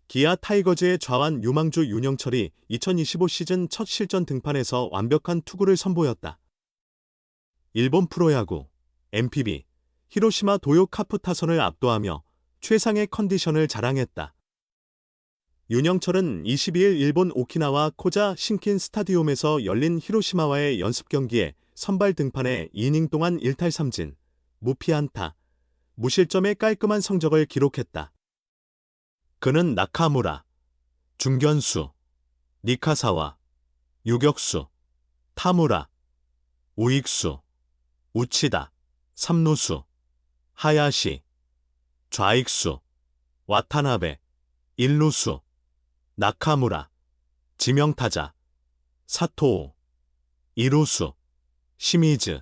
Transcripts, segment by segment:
기아 타이거즈의 좌완 유망주 윤영철이 2025 시즌 첫 실전 등판에서 완벽한 투구를 선보였다. 일본 프로야구 NPB 히로시마 도요 카프 타선을 압도하며 최상의 컨디션을 자랑했다. 윤영철은 22일 일본 오키나와 코자 신킨 스타디움에서 열린 히로시마와의 연습 경기에 선발 등판해 2이닝 동안 1탈3진, 무피안타, 무실점의 깔끔한 성적을 기록했다. 그는 나카무라, 중견수, 니카사와, 유격수, 타무라, 우익수, 우치다, 삼루수, 하야시, 좌익수, 와타나베, 일루수, 나카무라, 지명타자, 사토오, 이루수, 시미즈,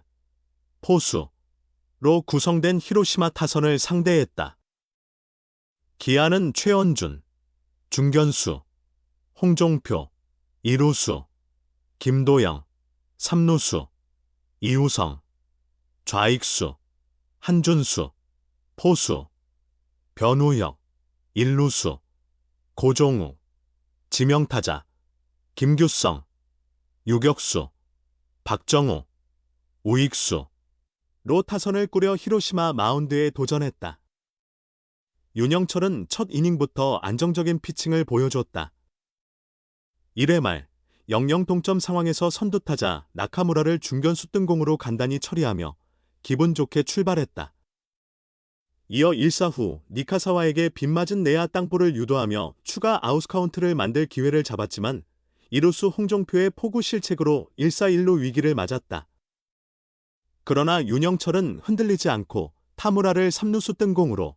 포수로 구성된 히로시마 타선을 상대했다. 기아는 최원준, 중견수, 홍종표, 이루수, 김도영, 삼루수, 이우성, 좌익수, 한준수, 포수, 변우혁, 일루수, 고종우, 지명타자, 김규성, 유격수, 박정우, 우익수로 타선을 꾸려 히로시마 마운드에 도전했다. 윤영철은 첫 이닝부터 안정적인 피칭을 보여줬다. 1회 말 0-0 동점 상황에서 선두타자 나카무라를 중견수 뜬공으로 간단히 처리하며 기분 좋게 출발했다. 이어 1사 후 니카사와에게 빗맞은 내야 땅볼을 유도하며 추가 아웃카운트를 만들 기회를 잡았지만 이루수 홍종표의 포구 실책으로 1사 1루 위기를 맞았다. 그러나 윤영철은 흔들리지 않고 타무라를 3루수 뜬공으로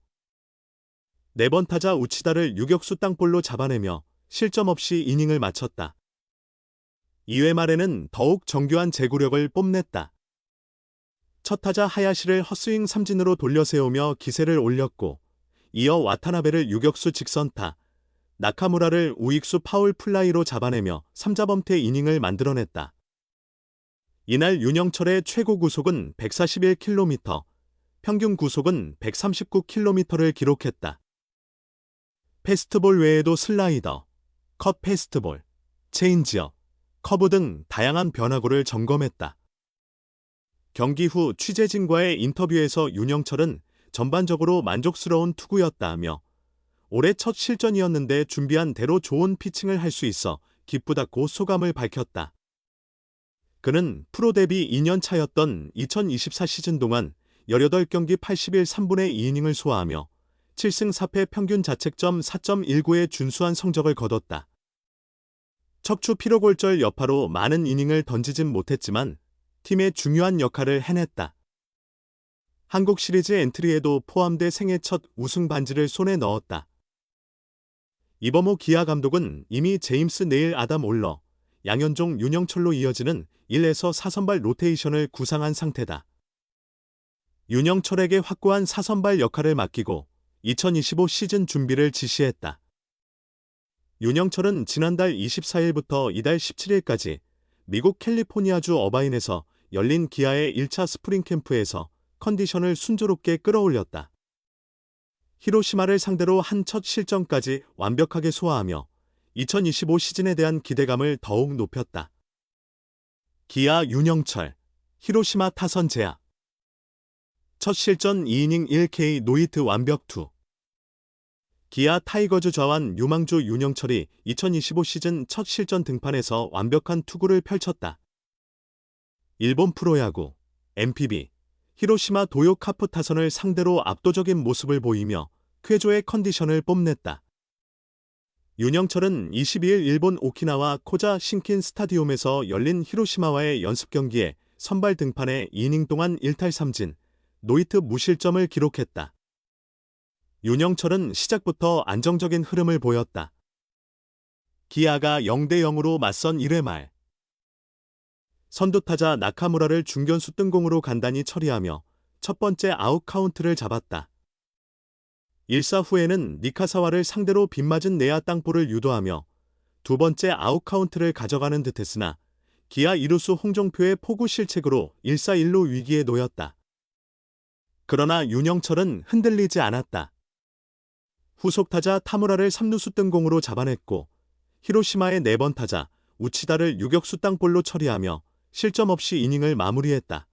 4번 타자 우치다를 유격수 땅볼로 잡아내며 실점 없이 이닝을 마쳤다. 2회 말에는 더욱 정교한 제구력을 뽐냈다. 첫 타자 하야시를 헛스윙 삼진으로 돌려세우며 기세를 올렸고 이어 와타나베를 유격수 직선타, 나카무라를 우익수 파울 플라이로 잡아내며 3자범퇴 이닝을 만들어냈다. 이날 윤영철의 최고 구속은 141km, 평균 구속은 139km를 기록했다. 패스트볼 외에도 슬라이더, 컷 패스트볼, 체인지업, 커브 등 다양한 변화구를 점검했다. 경기 후 취재진과의 인터뷰에서 윤영철은 전반적으로 만족스러운 투구였다며 올해 첫 실전이었는데 준비한 대로 좋은 피칭을 할 수 있어 기쁘다고 소감을 밝혔다. 그는 프로 데뷔 2년 차였던 2024 시즌 동안 18경기 80일 3분의 2이닝을 소화하며 7승 4패 평균 자책점 4.19의 준수한 성적을 거뒀다. 척추 피로골절 여파로 많은 이닝을 던지진 못했지만 팀의 중요한 역할을 해냈다. 한국 시리즈 엔트리에도 포함돼 생애 첫 우승 반지를 손에 넣었다. 이범호 기아 감독은 이미 제임스 네일 아담 올러, 양현종 윤영철로 이어지는 1에서 4선발 로테이션을 구상한 상태다. 윤영철에게 확고한 4선발 역할을 맡기고 2025 시즌 준비를 지시했다. 윤영철은 지난달 24일부터 이달 17일까지 미국 캘리포니아주 어바인에서 열린 기아의 1차 스프링 캠프에서 컨디션을 순조롭게 끌어올렸다. 히로시마를 상대로 한 첫 실점까지 완벽하게 소화하며 2025 시즌에 대한 기대감을 더욱 높였다. 기아 윤영철, 히로시마 타선 제압. 첫 실전 2이닝 1K 노히트 완벽 투. 기아 타이거즈 좌완 유망주 윤영철이 2025 시즌 첫 실전 등판에서 완벽한 투구를 펼쳤다. 일본 프로야구 NPB 히로시마 도요 카프 타선을 상대로 압도적인 모습을 보이며 쾌조의 컨디션을 뽐냈다. 윤영철은 22일 일본 오키나와 코자 신킨 스타디움에서 열린 히로시마와의 연습 경기에 선발 등판해 2이닝 동안 1탈3진, 노히트 무실점을 기록했다. 윤영철은 시작부터 안정적인 흐름을 보였다. 기아가 0대0으로 맞선 1회 말 선두타자 나카무라를 중견수 뜬공으로 간단히 처리하며 첫 번째 아웃 카운트를 잡았다. 1사 후에는 니카사와를 상대로 빗맞은 내야 땅볼을 유도하며 두 번째 아웃 카운트를 가져가는 듯했으나 기아 이루수 홍종표의 포구 실책으로 1사 1루 위기에 놓였다. 그러나 윤영철은 흔들리지 않았다. 후속 타자 타무라를 3루수 뜬공으로 잡아냈고 히로시마의 4번 타자 우치다를 유격수 땅볼로 처리하며 실점 없이 이닝을 마무리했다.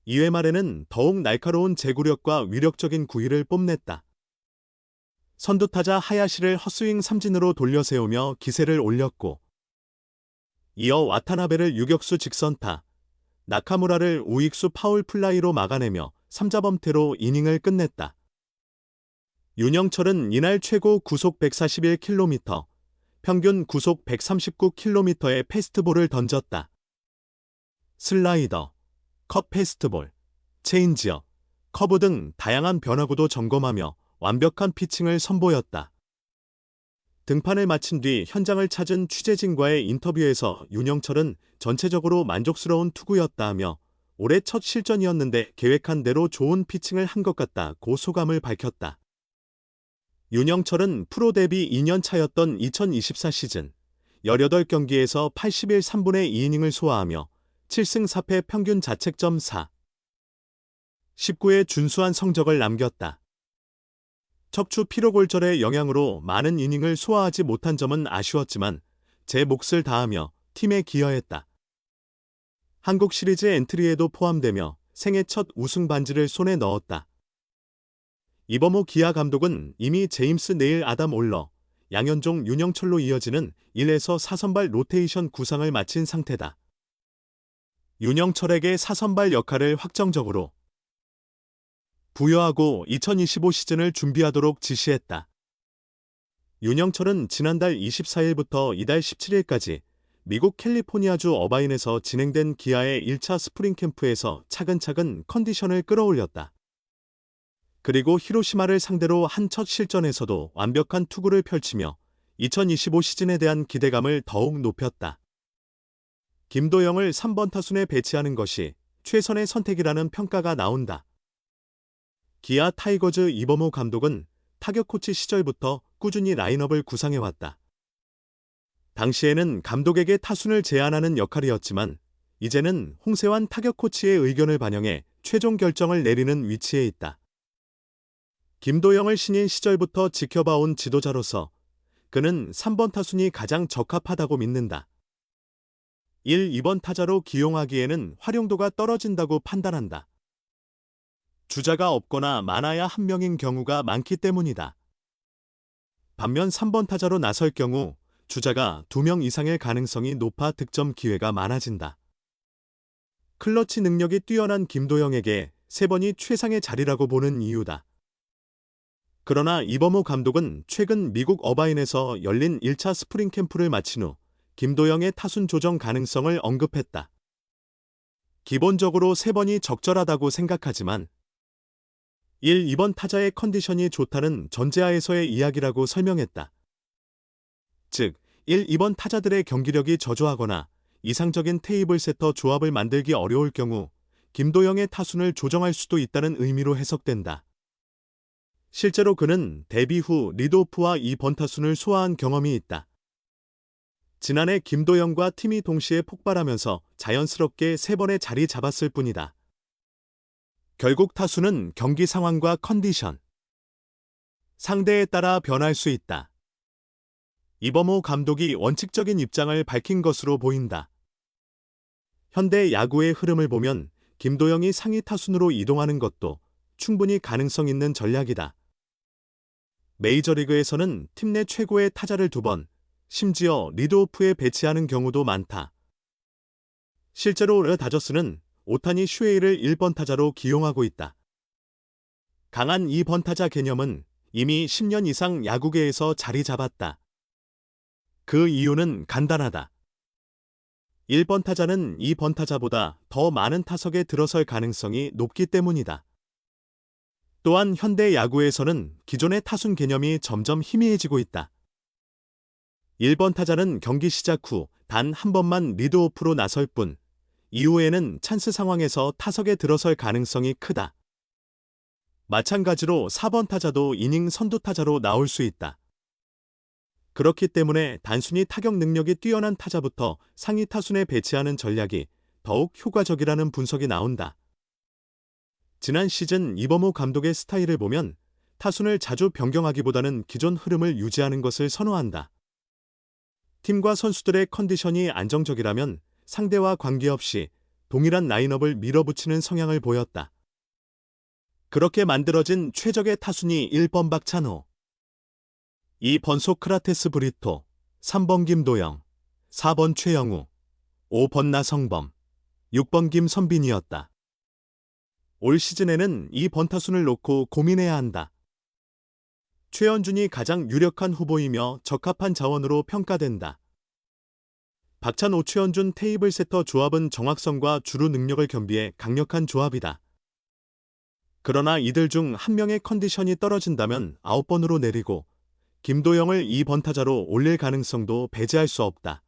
2회 말에는 더욱 날카로운 제구력과 위력적인 구위를 뽐냈다. 선두타자 하야시를 헛스윙 삼진으로 돌려세우며 기세를 올렸고 이어 와타나베를 유격수 직선타, 나카무라를 우익수 파울 플라이로 막아내며 3자범퇴로 이닝을 끝냈다. 윤영철은 이날 최고 구속 141km, 평균 구속 139km의 패스트볼을 던졌다. 슬라이더, 컷 패스트볼, 체인지업, 커브 등 다양한 변화구도 점검하며 완벽한 피칭을 선보였다. 등판을 마친 뒤 현장을 찾은 취재진과의 인터뷰에서 윤영철은 전체적으로 만족스러운 투구였다며 올해 첫 실전이었는데 계획한 대로 좋은 피칭을 한 것 같다고 소감을 밝혔다. 윤영철은 프로 데뷔 2년 차였던 2024 시즌 18경기에서 81 3분의 2이닝을 소화하며 7승 4패 평균 자책점 4, 19의 준수한 성적을 남겼다. 척추 피로골절의 영향으로 많은 이닝을 소화하지 못한 점은 아쉬웠지만 제 몫을 다하며 팀에 기여했다. 한국 시리즈 엔트리에도 포함되며 생애 첫 우승 반지를 손에 넣었다. 이범호 기아 감독은 이미 제임스 네일 아담 올러, 양현종 윤영철로 이어지는 1에서 4선발 로테이션 구상을 마친 상태다. 윤영철에게 4선발 역할을 확정적으로 부여하고 2025 시즌을 준비하도록 지시했다. 윤영철은 지난달 24일부터 이달 17일까지 미국 캘리포니아주 어바인에서 진행된 기아의 1차 스프링 캠프에서 차근차근 컨디션을 끌어올렸다. 그리고 히로시마를 상대로 한 첫 실전에서도 완벽한 투구를 펼치며 2025 시즌에 대한 기대감을 더욱 높였다. 김도영을 3번 타순에 배치하는 것이 최선의 선택이라는 평가가 나온다. 기아 타이거즈 이범호 감독은 타격 코치 시절부터 꾸준히 라인업을 구상해왔다. 당시에는 감독에게 타순을 제안하는 역할이었지만 이제는 홍세환 타격 코치의 의견을 반영해 최종 결정을 내리는 위치에 있다. 김도영을 신인 시절부터 지켜봐온 지도자로서 그는 3번 타순이 가장 적합하다고 믿는다. 1, 2번 타자로 기용하기에는 활용도가 떨어진다고 판단한다. 주자가 없거나 많아야 한 명인 경우가 많기 때문이다. 반면 3번 타자로 나설 경우 주자가 2명 이상일 가능성이 높아 득점 기회가 많아진다. 클러치 능력이 뛰어난 김도영에게 3번이 최상의 자리라고 보는 이유다. 그러나 이범호 감독은 최근 미국 어바인에서 열린 1차 스프링 캠프를 마친 후 김도영의 타순 조정 가능성을 언급했다. 기본적으로 3번이 적절하다고 생각하지만 1, 2번 타자의 컨디션이 좋다는 전제하에서의 이야기라고 설명했다. 즉, 1, 2번 타자들의 경기력이 저조하거나 이상적인 테이블 세터 조합을 만들기 어려울 경우 김도영의 타순을 조정할 수도 있다는 의미로 해석된다. 실제로 그는 데뷔 후 리드오프와 2번 타순을 소화한 경험이 있다. 지난해 김도영과 팀이 동시에 폭발하면서 자연스럽게 3번의 자리 잡았을 뿐이다. 결국 타순은 경기 상황과 컨디션, 상대에 따라 변할 수 있다. 이범호 감독이 원칙적인 입장을 밝힌 것으로 보인다. 현대 야구의 흐름을 보면 김도영이 상위 타순으로 이동하는 것도 충분히 가능성 있는 전략이다. 메이저리그에서는 팀 내 최고의 타자를 2번, 심지어 리드오프에 배치하는 경우도 많다. 실제로 르 다저스는 오타니 슈에이를 1번 타자로 기용하고 있다. 강한 2번 타자 개념은 이미 10년 이상 야구계에서 자리 잡았다. 그 이유는 간단하다. 1번 타자는 2번 타자보다 더 많은 타석에 들어설 가능성이 높기 때문이다. 또한 현대 야구에서는 기존의 타순 개념이 점점 희미해지고 있다. 1번 타자는 경기 시작 후 단 한 번만 리드오프로 나설 뿐 이후에는 찬스 상황에서 타석에 들어설 가능성이 크다. 마찬가지로 4번 타자도 이닝 선두 타자로 나올 수 있다. 그렇기 때문에 단순히 타격 능력이 뛰어난 타자부터 상위 타순에 배치하는 전략이 더욱 효과적이라는 분석이 나온다. 지난 시즌 이범호 감독의 스타일을 보면 타순을 자주 변경하기보다는 기존 흐름을 유지하는 것을 선호한다. 팀과 선수들의 컨디션이 안정적이라면 상대와 관계없이 동일한 라인업을 밀어붙이는 성향을 보였다. 그렇게 만들어진 최적의 타순이 1번 박찬호, 2번 소크라테스 브리토, 3번 김도영, 4번 최영우, 5번 나성범, 6번 김선빈이었다. 올 시즌에는 이 번타순을 놓고 고민해야 한다. 최현준이 가장 유력한 후보이며 적합한 자원으로 평가된다. 박찬호 최현준 테이블 세터 조합은 정확성과 주루 능력을 겸비해 강력한 조합이다. 그러나 이들 중 한 명의 컨디션이 떨어진다면 9번으로 내리고 김도영을 2번 타자로 올릴 가능성도 배제할 수 없다.